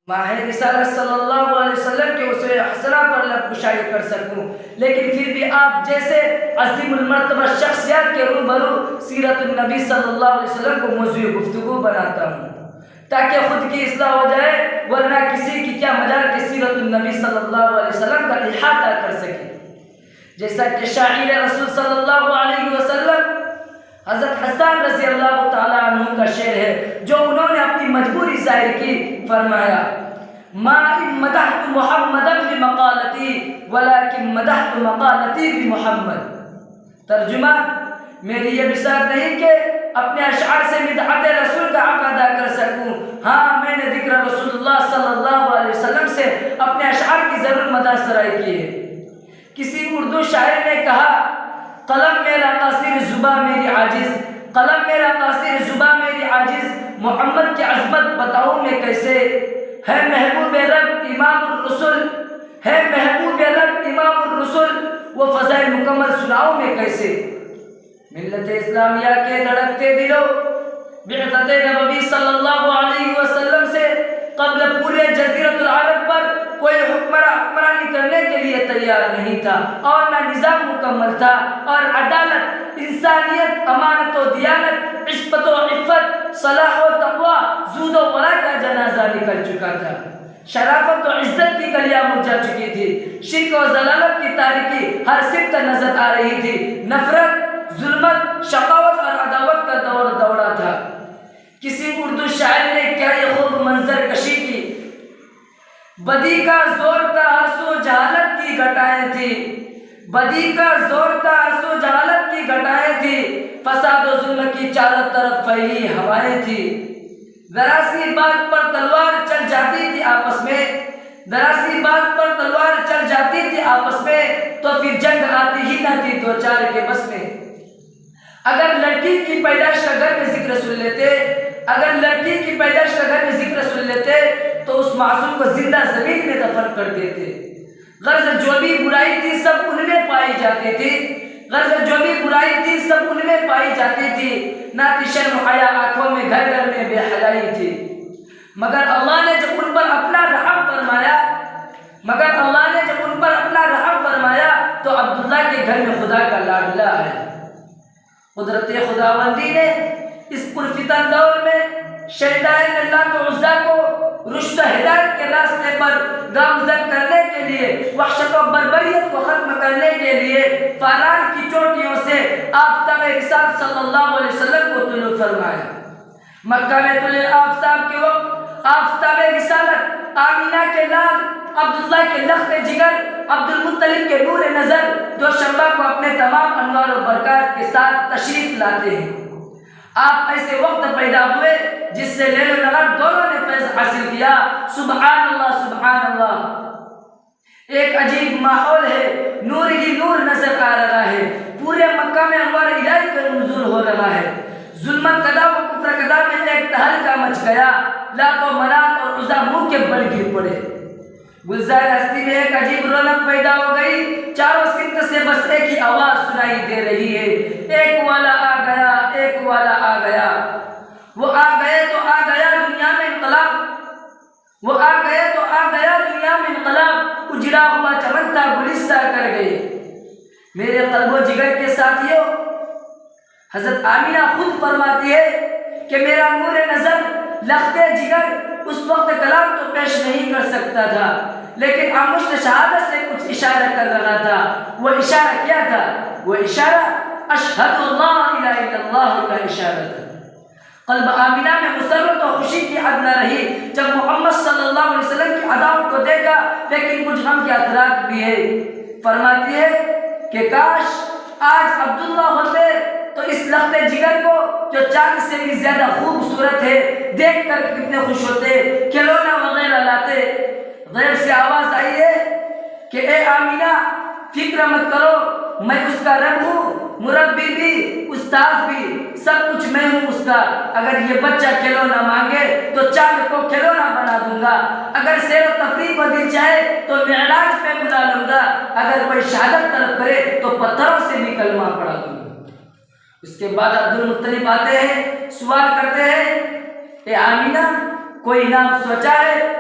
ماہ رسالت صلی اللہ علیہ وسلم کے اسوہ حسنہ پر لب کشائی کر سکوں، لیکن پھر بھی آپ جیسے عظیم المرتبہ شخصیات کے روبرو سیرت النبی صلی اللہ علیہ وسلم کو موضوع گفتگو بناتا ہوں تاکہ خود کی اصلاح ہو جائے، ورنہ کسی کی کیا مجال کہ سیرت النبی صلی اللہ علیہ وسلم کا احاطہ کر سکے۔ جیسا کہ شاعر رسول صلی اللہ علیہ وسلم حضرت حسان رضی اللہ تعالیٰ عنہ کا شعر ہے جو انہوں نے اپنی مجبوری ظاہر کی، فرمایا ما ان مدحت محمدا بمقالتی ولکن مدحت مقالتی بمحمد۔ ترجمہ، میری یہ بساط نہیں کہ اپنے اشعار سے مدحت رسول کا حق ادا کر سکوں، ہاں میں نے ذکر رسول اللہ صلی اللہ علیہ وسلم سے اپنے اشعار کی ضرور مدح سرائی کی ہے۔ کسی اردو شاعر نے کہا، قلم میرا قاصر زباں میری عاجز، قلم میرا قاصر زباں میری عاجز، محمد کی عظمت بتاؤں میں کیسے، ہے محبوب رب امام الرسل، ہے محبوب رب امام الرسل، وہ فضائل مکمل سناؤں میں کیسے۔ ملت اسلامیہ کے دھڑکتے دلوں، بعثت نبوی صلی اللہ علیہ وسلم سے قبل پورے جزیرۃ العرب پر کوئی حکمرانی کرنے کے لیے تیار نہیں تھا، اور نہ نظام مکمل تھا، اور عدالت، انسانیت، امانت و دیانت، عصمت و عفت، صلاح و تقوی، زہد و ورع کا جنازہ نکل چکا تھا، شرافت و عزت کی کلیاں مرجھا چکی تھی، شرک و ضلالت کی تاریکی ہر سمت نظر آ رہی تھی، نفرت، ظلمت، شقاوت اور عداوت کا دور دوڑا تھا۔ کسی اردو شاعر نے کیا یہ خوب منظر کشی کی، بدی کا زور تھا ہر سو جہالت کی گھٹائیں تھی، بدی کا زور تھا ہر سو جہالت کی گھٹائیں تھی، فساد و ظلم کی چاروں طرف پھیلی ہوائیں تھی، ذرا سی بات پر تلوار چل جاتی تھی آپس میں، ذرا سی بات پر تلوار چل جاتی تھی آپس میں، تو پھر جنگ آتی ہی نہ تھی دو چار کے بس میں۔ اگر لڑکی کی پیدائش کا گھر میں ذکر سن لیتے، اگر لڑکی کی پیدائش کا گھر میں ذکر سن لیتے تو اس معصوم کو زندہ زمین میں دفن کر دیتے۔ غرض جو بھی برائی تھی سب ان میں پائی جاتی تھی، غرض جو بھی برائی تھی سب ان میں پائی جاتی تھی، نہ تھی شرم و حیا آنکھوں میں، گھر گھر میں بے حیائی تھی۔ مگر اللہ نے جب ان پر اپنا رحم فرمایا، مگر اللہ نے جب ان پر اپنا رحم فرمایا تو عبداللہ کے گھر میں خدا کا لاڈلا آیا۔ قدرت خداوندی نے اس پرفتن دور میں شہدائے اللہ عزا کو رشد و ہدایت کے راستے پر گامزن کرنے کے لیے، وحشت و بربریت کو ختم کرنے کے لیے فاران کی چوٹیوں سے آفتاب رسالت صلی اللہ علیہ وسلم کو طلوع فرمایا۔ مکہ میں طلوع آفتاب کے وقت آفتاب رسالت آمینہ کے لال، عبداللہ کے لخت جگر، عبد المطلب کے نور نظر دوشنبہ کو اپنے تمام انوار و برکات کے ساتھ تشریف لاتے ہیں۔ آپ ایسے وقت پیدا ہوئے جس سے لیل و نہار دونوں نے فیض حاصل کیا۔ سبحان اللہ، سبحان اللہ، ایک عجیب ماحول ہے، نور ہی نور نظر آ رہا ہے، پورے مکہ میں انوار الہی کا نزول ہو رہا ہے۔ ظلمت قدا و کفر قدا میں ایک تہلکہ مچ گیا، لات و منات اور عزا منہ کے بل گر پڑے۔ گلزار ہستی میں ایک عجیب رونق پیدا ہو گئی، چاروں سمت سے بس ایک ہی آواز سنائی دے رہی ہے، ایک والا آ گیا، ایک والا آ گیا۔ وہ آ گئے تو آ گیا دنیا میں انقلاب، وہ آ گئے تو آ گیا دنیا میں انقلاب، اجڑا ہوا چمن تھا گلستہ کر گئے۔ میرے قلب و جگر کے ساتھیوں، حضرت آمینہ خود فرماتی ہے کہ میرا نور نظر، لخت جگر اس وقت کلام تو پیش نہیں کر سکتا تھا، لیکن آمشت شہادت سے کچھ اشارہ کر رہا تھا۔ وہ اشارہ کیا تھا؟ وہ اشارہ اشہد اللہ الہ الا اللہ کا اشارہ تھا۔ قلب آمینہ میں مسرت و خوشی کی حد نہ رہی جب محمد صلی اللہ علیہ وسلم کی اداؤں کو دیکھا، لیکن کچھ غم کے اثرات بھی ہے۔ فرماتی ہے کہ کاش آج عبداللہ ہوتے تو اس لخت جگر کو جو چاند سے بھی زیادہ خوبصورت ہے دیکھ کر کتنے خوش ہوتے، کھلونا وغیرہ لاتے۔ غیب سے آواز آئی ہے کہ اے آمینہ فکر مت کرو، میں اس کا رب ہوں، مربی بھی، استاد بھی، سب کچھ میں ہوں اس کا۔ اگر یہ بچہ کھلونا مانگے تو چاند کو کھلونا بنا دوں گا، اگر سیر و تفریح کو دل چاہے تو معراج پہ بلا لوں گا، اگر کوئی شہادت طلب کرے تو پتھروں سے بھی کلمہ پڑھا دوں گا۔ اس کے بعد عبد المطلب آتے ہیں، سوال کرتے ہیں، اے آمینہ کوئی نام سوچا ہے؟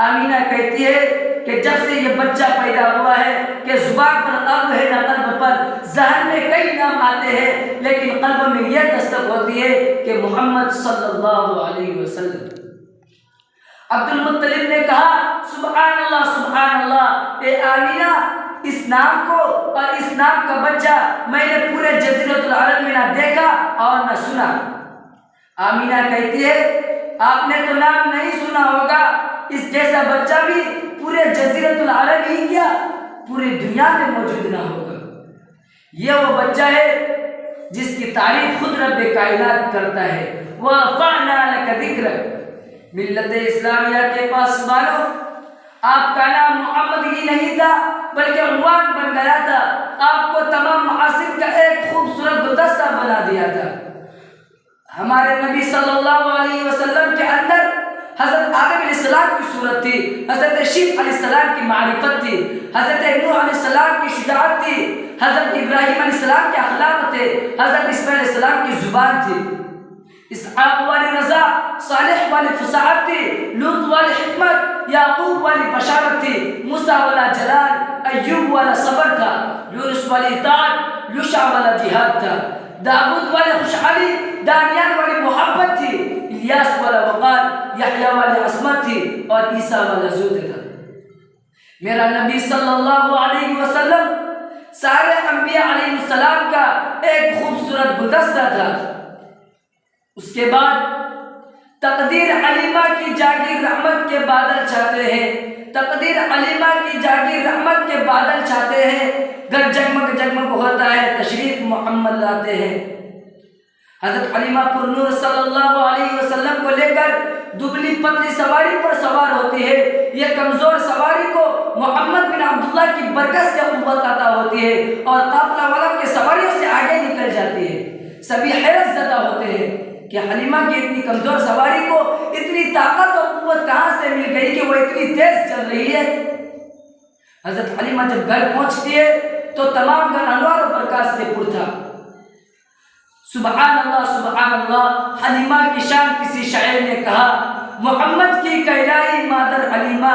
آمینہ کہتی ہے کہ جب سے یہ بچہ پیدا ہوا ہے کہ زبان پر اب ہے نہ قلب پر، ذہن میں کئی نام آتے ہیں لیکن قلب میں یہ تصدیق ہوتی ہے کہ محمد صلی اللہ علیہ وسلم۔ عبد المطلب نے کہا سبحان اللہ، اے آمینہ، اس نام کو اور اس نام کا بچہ میں نے پورے جزیرۃ العرب میں نہ دیکھا اور نہ سنا۔ آمینہ کہتی ہے آپ نے تو نام نہیں سنا ہوگا، اس جیسا بچہ بھی پورے جزیرۃ العرب ہی کیا پوری دنیا میں موجود نہ ہوگا۔ یہ وہ بچہ ہے جس کی تعریف خود رب کائنات کرتا ہے، وَرَفَعْنَا لَكَ ذِكْرَكَ۔ ملت اسلامیہ کے پاس والوں، آپ کا نام محمد ہی نہیں تھا بلکہ عنوان بن گیا تھا، آپ کو تمام محاسن کا ایک خوبصورت گلدستہ بنا دیا تھا۔ ہمارے نبی صلی اللہ علیہ وسلم کے اندر حضرت آدم علیہ السلام کی صورت تھی، حضرت شیخ علیہ السلام کی معرفت تھی، حضرت نوح علیہ السلام کی شجاعت تھی، حضرت ابراہیم علیہ السلام کے اخلاق تھے، حضرت اسماعیل علیہ السلام کی زبان تھی، اسحاق والی رضا، صالح والی فصاحت تھی، لوط والی حکمت، یعقوب والی بشارت تھی، موسیٰ والا جلال، ایوب والا صبر تھا، یونس والی اطاعت، یوشع والا جہاد تھا، داؤد والی خوشحالی، دانیال والی محبت تھی، الیاس والا وقار، یحییٰ والی عصمت تھی اور عیسیٰ والا زہد تھا۔ میرا نبی صلی اللہ علیہ وسلم سارے انبیاء علیہ السلام کا ایک خوبصورت گلدستہ تھا۔ اس کے بعد تقدیر علیمہ کی جاگیر رحمت کے بادل چھاتے ہیں، تقدیر علیمہ کی جاگیر رحمت کے بادل چھاتے ہیں، گھر جگمگ جگمگ ہوتا ہے، تشریف محمد لاتے ہیں۔ حضرت علیمہ پر نور صلی اللہ علیہ وسلم کو لے کر دبلی پتلی سواری پر سوار ہوتی ہے، یہ کمزور سواری کو محمد بن عبداللہ کی برکت سے قوت عطا ہوتی ہے اور قافلہ والا کے سواریوں سے آگے نکل جاتی ہے۔ سبھی حیرت زدہ ہوتے ہیں کہ حلیمہ کی اتنی کمزور سواری کو اتنی طاقت اور قوت کہاں سے مل گئی کہ وہ اتنی تیز چل رہی ہے۔ حضرت حلیمہ جب گھر پہنچتی ہے تو تمام گھر انوار و برکات سے پر تھا۔ سبحان اللہ، حلیمہ کی شان کسی شاعر نے کہا، محمد کی کہلائی مادر حلیمہ،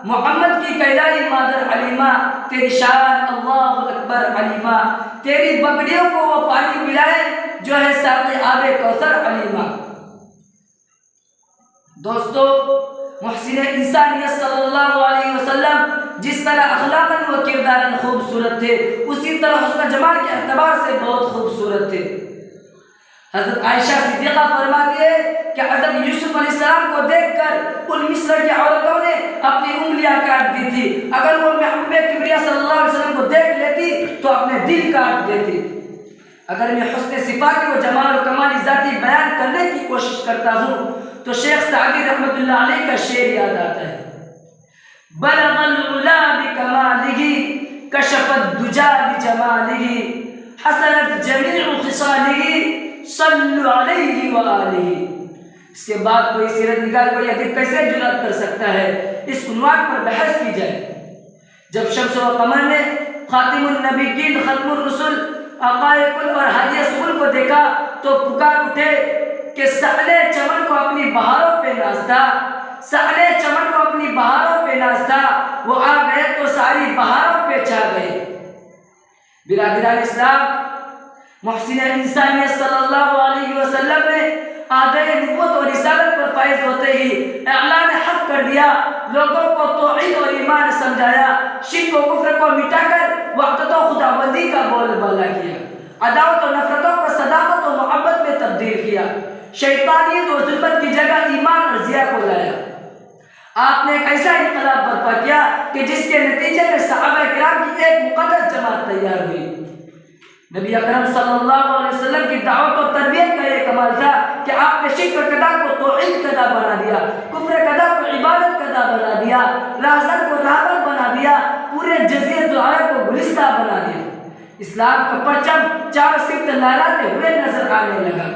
محمد کی کہلائی مادر حلیمہ، تیری شان اللہ اکبر حلیمہ، تیری بکریوں کو وہ پانی پلائے جو ہے ساقی آب کوثر حلیمہ۔ دوستو، محسن انسانیت صلی اللہ علیہ وسلم جس طرح اخلاقاً و کرداراً خوبصورت تھے، اسی طرح حسن جمال کے اعتبار سے بہت خوبصورت تھے۔ حضرت عائشہ صدیقہ فرماتی ہے کہ حضرت یوسف علیہ السلام کو دیکھ کر ان مصر کی عورتوں نے اپنی انگلیاں کاٹ دی تھی، اگر وہ محبوب کبریا صلی اللہ علیہ وسلم کو دیکھ لیتی تو اپنے دل کاٹ دیتی۔ اگر میں حسن صفات و جمال و کمال ذاتی بیان کرنے کی کوشش کرتا ہوں تو شیخ سعدی رحمۃ اللہ علیہ کا شعر یاد آتا ہے، بلغ العلا بکمالہ کشف الدجا بجمالہ حسنت جمیع خصالہ صلو علیہ وآلہ۔ اس کے بعد کوئی سیرت نگار کوئی ادیب کیسے جرأت کر سکتا ہے اس عنوان پر بحث کی جائے؟ جب شمس و قمر نے خاتم النبیین، ختم الرسل، آقائے کل اور ہادی سبل کو دیکھا تو پکار اٹھے کہ سعلِ چمن کو اپنی بہاروں پہ نازتا، سعلِ چمن کو اپنی بہاروں پہ نازتا، وہ آ گئے تو ساری بہاروں پہ چھا گئے۔ برادران اسلام، محسن انسانیت صلی اللہ علیہ وسلم نے آدھے نبوت اور رسالت پر فائز ہوتے ہی اعلان حق کر دیا، لوگوں کو توحید اور ایمان سمجھایا، شرک و کفر کو مٹا کر وحدت و خداوندی کا بول بالا کیا، عداوت و نفرتوں کو صداقت و محبت میں تبدیل کیا، شیطانیت و ظلمت کی جگہ ایمان اور ضیاء کو لایا۔ آپ نے ایک ایسا انقلاب برپا کیا کہ جس کے نتیجے میں صحابہ کرام کی ایک مقدس جماعت تیار ہوئی۔ نبی اکرم صلی اللہ علیہ وسلم کی دعوت و تربیت کا یہ کمال تھا کہ آپ نے شرک قدا کو توحید قدا بنا دیا، کفر قدا کو عبادت قدا بنا دیا، راہزن کو راہبر بنا دیا، پورے جزیرۃ العرب کو گلستہ بنا دیا۔ اسلام کا پرچم چار سمت لہراتے ہوئے نظر آنے لگا۔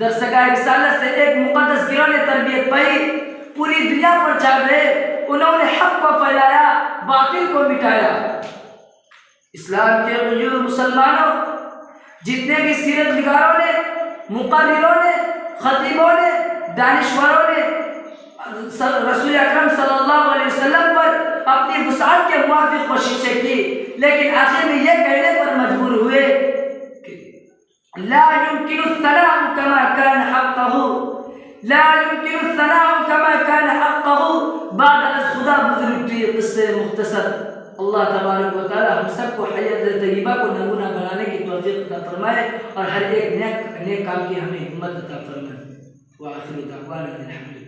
درسگاہ رسالت سے ایک مقدس گروہ نے تربیت پائی، پوری دنیا پر چھا گئے، انہوں نے حق کو پھیلایا، باطل کو مٹایا۔ اسلام کے غیور مسلمانوں، جتنے بھی سیرت نگاروں نے، مقرروں نے، خطیبوں نے، دانشوروں نے رسول اکرم صلی اللہ علیہ وسلم پر اپنی وسعت کے موافق کوششیں کی، لیکن آخر میں یہ کہنے پر مجبور ہوئے کہ لا يمكن الثناء كما كان حقه، لا يمكن الثناء كما كان حقه بعد از خدا بزرگ تو یہ قصے مختصر۔ اللہ تبارک و تعالی ہم سب کو حیات طیبہ کو نمونہ بنانے کی توفیق عطا فرمائے اور ہر ایک نیک کام کی ہمیں ہمت عطا فرمائے۔ وآخر دعوانا الحمد للہ۔